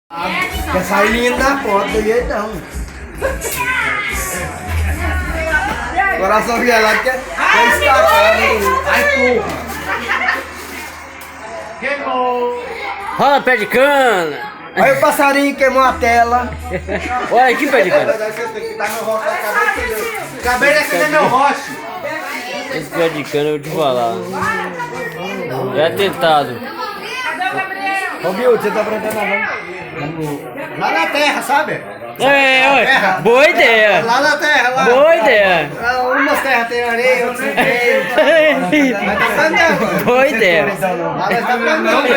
Quer sair lindo na foto do jeito não. Coração gelado quer estacar. Ai, porra. Queimou! Rola pé de cana! Aí o passarinho queimou a tela. Olha aqui pé de cana! Acabei de acender meu roche! Esse pé de cana eu vou te falar. É tentado. Ô, Bill, você tá aprontando não? Lá na terra, sabe? É, boa ideia! Lá na terra, lá. Boa ideia! Umas terras tem areia, outras não tem. Mas tá plantando. Boa ideia! Lá nós tá plantando.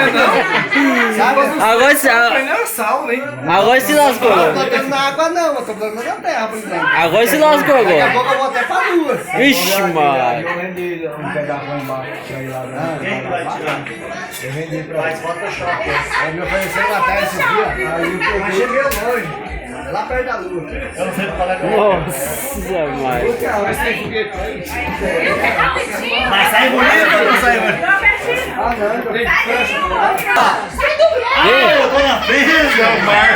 Sabe? Agora se, agora se lascou! Não tô plantando na água não, eu tô plantando na terra por enquanto. Agora se lascou Daqui a agora! pouco eu vou até pra lua. Vixe, mano! Eu vendi um pedaço embaixo. Quem vai tirar? Eu vendi pra Faz Photoshop. ele. Me ofereceu na terra esse dia. Aí eu Mas peguei. cheguei longe. Lá perto da lua. Eu não sei falar com Nossa, mãe! Mas tem foguete aí. Mas sai bonito ou não sai bonito? Ah, não. Eu tô na frente, seu Mar.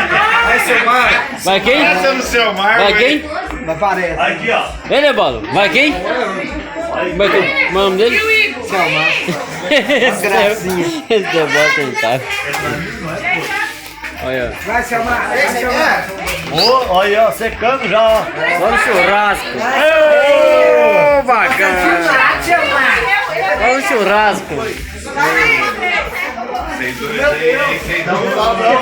Vai, seu Mar. Vai quem? Essa no seu Mar. Vai quem? Mas parece. Aqui, ó. Ei, Lebolo, vai quem? Como é que é o nome dele? Esse Lebolo tentar. Olha, Vai chamar. Esse aqui é? Olha, ó, secando já, ó. só no churrasco. Ô, bacana. Só no churrasco. Sem dar um salve, não.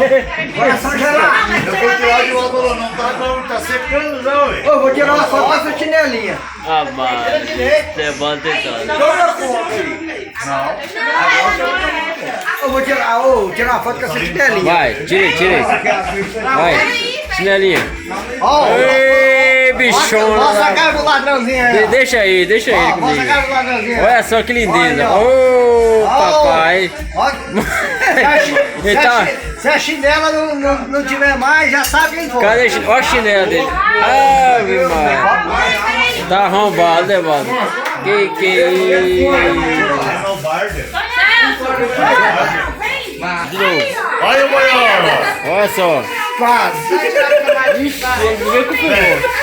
Coração gelado. Eu vou tirar de volta, não tá não, tá secando já, ué. Ô, vou tirar uma foto com essa chinelinha. Ah, mano. Lebolo tentando. Eu vou tirar uma foto com essa chinelinha. Vai, tira aí. Vai, chinelinha. Ó, Ei, bichona. mostra a cara do ladrãozinho aí. Deixa aí Mostra a comigo. cara do ladrãozinho aí. Olha só que lindeza. Olha, Ô, papai. Ó, Então, se a chinela não tiver mais, já sabe quem foi. cadê olha a chinela dele? Ave Maria. Tá arrombado, né, mano? Que é isso? De novo. Olha o boiola. Olha só. Quase. Ixi, ele veio com o pulmão.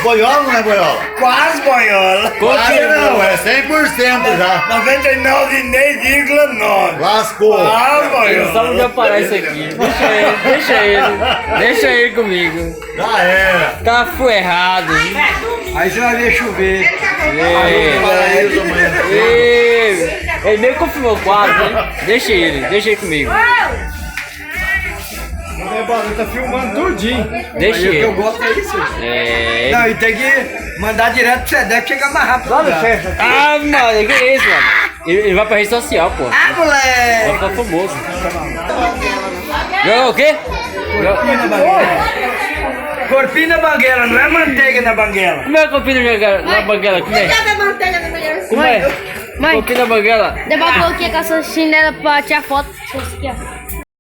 Boiola ou não é boiola? Quase boiola. Quase não, é 100% já. 99,9. Lascou. Ah, Ele boiola. sabe onde aparece aqui. Deixa ele comigo. Já era. Tá errado. Aí você vai ver chover. Ele meio confirmou quase, né? Deixa ele comigo. Ele tá filmando tudinho. Deixa Aí o que eu ele. gosto é isso. É. Não, e tem que mandar direto pro SEDEC, chega mais rápido. Lá no festa. Ah, mano, que é isso, mano? Ele vai pra rede social, pô. Ah, Vai moleque. ficar famoso. Jogou o quê? Corpinho na banguela. Corpinho na banguela, não é manteiga na banguela. Como é que eu fiz na banguela? Como é? Cadê a manteiga da mulher? Como é? Mãe, Copinho na banguela. depois eu coloquei com essa chinela pra tirar foto. Isso aqui, ó.